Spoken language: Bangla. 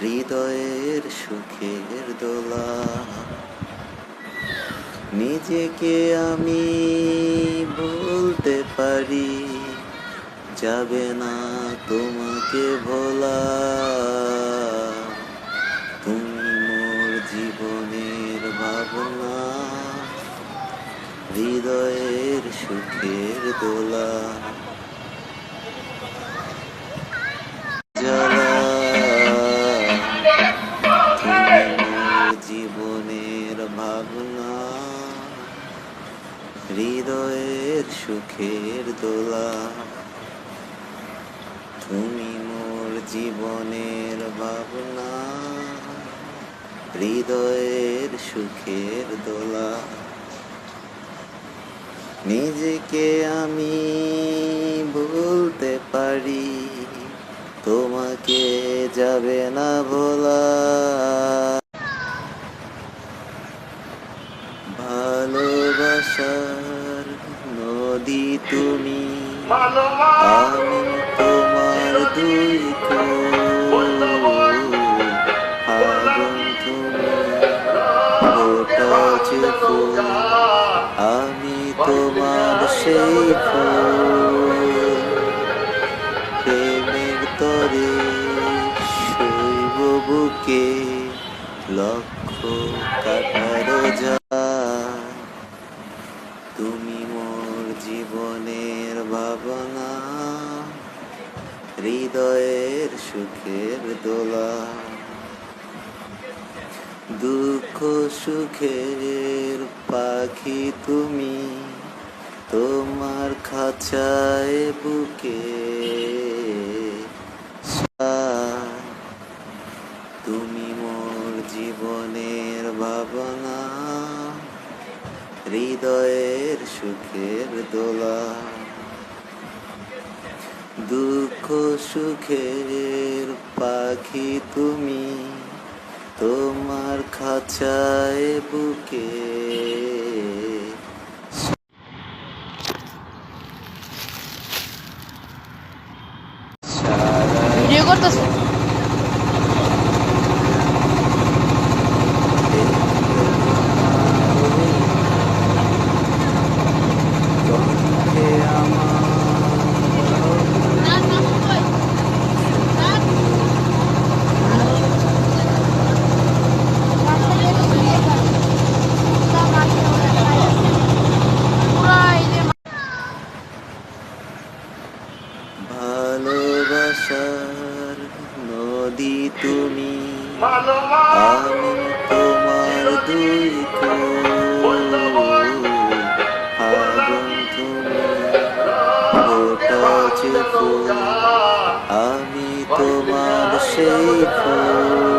হৃদয়ের সুখের দোলা। নিজেকে আমি বলতে পারি, যাবে না তোমাকে ভোলা। তুমি মোর জীবনের ভাবনা, হৃদয়ের সুখের দোলা। তুমি মোর জীবনের ভাবনা, হৃদয়ের সুখের দোলা। তুমি মোর জীবনের ভাবনা, হৃদয়ের সুখের দোলা। নিজেকে আমি বলতে পারি, তোমাকে যাবে না ভোলা। ভালোবাসার নদী তুমি, আমি তোমার দুই কুল। আগুন তুমি, ফোটা যে ফুল, আমি তোমার সেই ফুল। প্রেমের তরে শৈব বুকে লক্ষ কাটার যায়। তুমি মোর জীবনের ভাবনা, হৃদয়ের সুখের দোলা। দুঃখ সুখের পাখি তুমি, তোমার খাঁচায় বুকে তুমি মোর জীবনের ভাবনা, হৃদয়ের সুখের দোলা। দুঃখ সুখের পাখি তুমি, তোমার খাঁচায় বুকে। ভিডিও করতেছ? ভালোবাসার নদী তুমি, আমি তোমার দুই কুল। আগুন তুমি, ফোটা যে ফুল, আমি তোমার সেই ফুল।